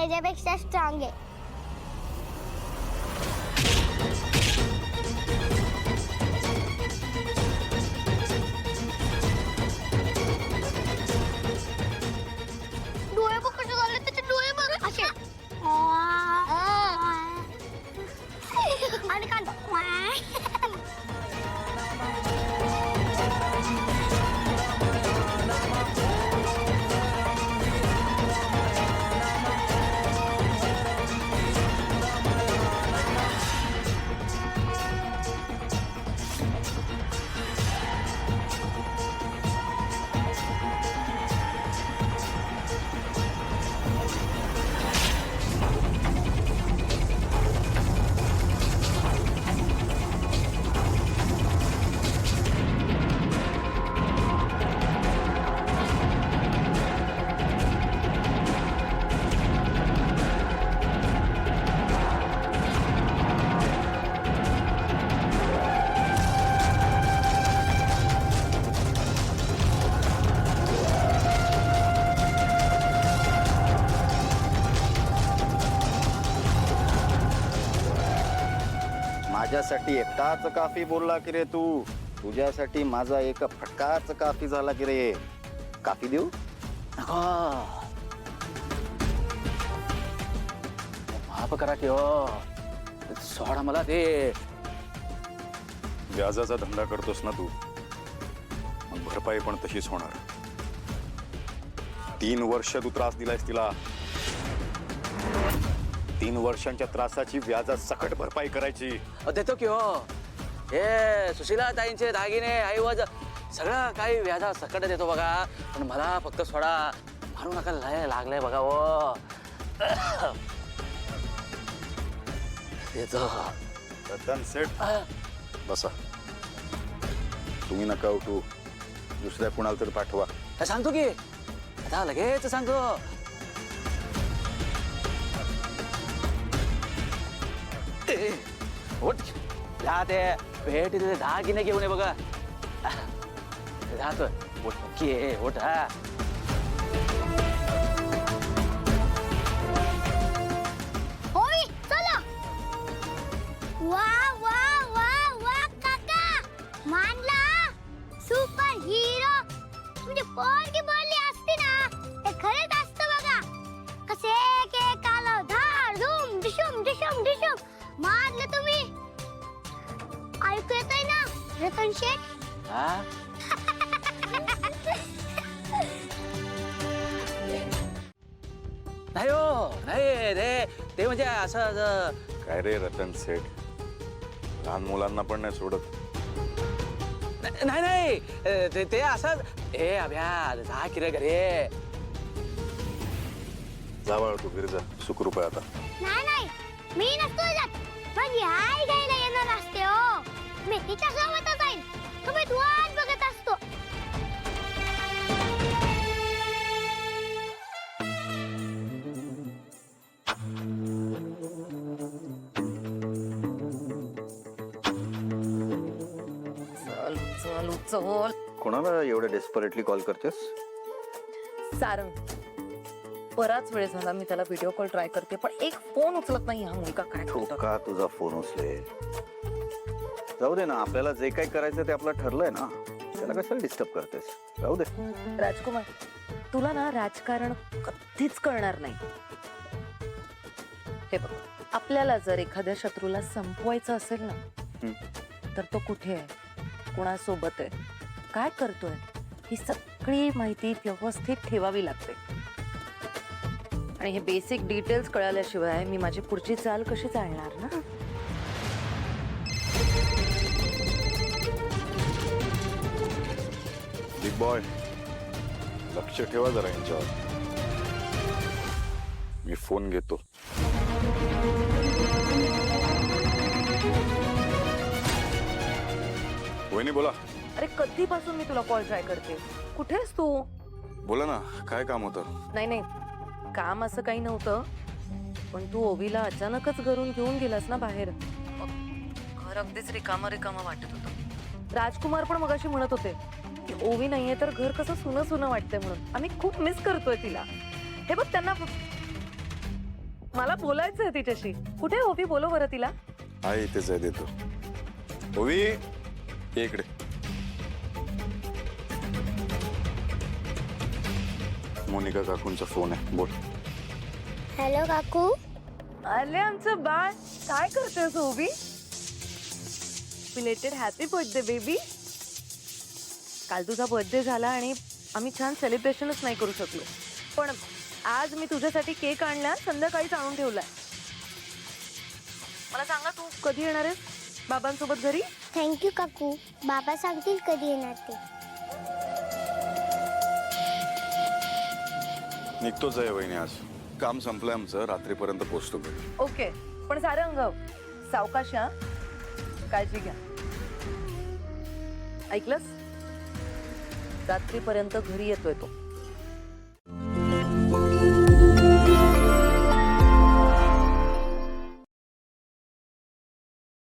त्याच्यापेक्षा स्ट्रॉंग आहे. डोळे बघ कसे झाले त्याचे डोळे बघ असे आणि कांदा माझ्यासाठी एकटाच काफी बोलला की रे तू. तुझ्यासाठी माझा एक फटकाच काफी झाला की रे. काफी देऊ? माफ करा की हो. सोडा मला ते. व्याजाचा धंदा करतोस ना तू, मग भरपाई पण तशीच होणार. 3 वर्ष तू त्रास दिलायस तिला. 3 वर्षांच्या त्रासाची व्याजात सकट भरपाई करायची. देतो की हो. हे सुशीला ताईंचे दागिने ऐवज सगळं काही व्याजा सकट देतो बघा. पण मला फक्त सोडा. मारू नका, लय लागलंय बघा हो. देतो. रतन सेठ बसा. तुम्ही नका उठू, दुसऱ्या कुणाला तरी पाठवा. सांगतो की आता लगेच सांगतो. उठ जा, ते भेट तिथे दागिने घेऊन ये बघा. जातो उठ की उठ. हा होय चला. वा वा वा वा काका मानला सुपर हिरो. म्हणजे पोरगी बोलली असती ना ते खरेच असतं बघा. कसे के कालो धार धूम डिशुम डिशुम डिशुम मारलं तुम्ही. ऐकू येतंय ना रतन शेठ? हा नाही हो, नाही रे. ते म्हणजे असं काय रे रतन सेठ, लहान मुलांना पण नाही सोडत. नाही नाही ते असं. ए अभ्या जा की रे घरी. जावळ तू गिरजा सुखरूप आहे आता. नाही नाही मी नसतो जात. माझी आई घ्यायला येणार असते हो. मी तिच्या सोबतच जाईन. तुम्ही वाट बघत असतो. चल चल चल. कोणाला एवढं डेस्परेटली कॉल करतेस? सारंग, बराच वेळ झाला मी त्याला व्हिडिओ कॉल ट्राय करते, पण एक फोन उचलत नाही हा मुलगा. काय तो करतो? का तुझा फोन उचलेल? जाऊ दे ना, आपल्याला जे काही करायचं ते आपलं ठरलंय ना. त्याला कशाला डिस्टर्ब करतेस? जाऊ दे. राजकुमार, तुला ना राजकारण कधीच कळणार नाही. हे बघ, आपल्याला जर एखाद्या शत्रूला संपवायचं असेल ना, तर तो कुठे आहे, कोणासोबत आहे, काय करतोय, ही सगळी माहिती व्यवस्थित ठेवावी लागते. आणि हे बेसिक डिटेल्स कळाल्याशिवाय मी माझी पुढची चाल कशी चालणार ना. बिग बॉय, लक्ष ठेवा जरा यांच्यावर. मी फोन घेतो. वहिनी बोला. अरे कधीपासून मी तुला कॉल ट्राय करते, कुठेस तू? बोला ना, काय काम होतं? नाही नाही, काम असं काही नव्हतं, पण तू ओवीला अचानकच घरून घेऊन गेलास ना बाहेर. घर अगदीच रिकामं रिकामं वाटत होतं. राजकुमार पण मगाशी म्हणत होते की ओवी नाहीये तर घर कसं सुनं सुनं वाटतंय म्हणून. आम्ही खूप मिस करतोय तिला. हे बघ त्यांना. मला बोलायचंय तिच्याशी. कुठे आहे ओवी? बोलो बरं तिला. आहे इथेच आहे, देतो. ओवी ये इकडे. मोनिका काकूंचा फोन आहे, बोल. हॅलो काकू. आले आमचं बाळ. काय करतोयस ओवी? Belated happy birthday baby. काल तुझा बर्थडे झाला आणि आम्ही छान सेलिब्रेशनच नाही करू शकलो, पण आज मी तुझ्यासाठी केक आणला, संध्याकाळीच आणून ठेवलाय. मला सांगा तू कधी येणार आहेस बाबांसोबत घरी? थँक्यू काकू. बाबा सांगतील कधी येणार ते. निघतोच आहे वहिनी आज. काम संपलंय आमचं, रात्रीपर्यंत पोहोचतो घरी. ओके, पण सारंग सावकाश हा. काळजी घ्या. ऐकलंस? रात्रीपर्यंत घरी येतोय तो.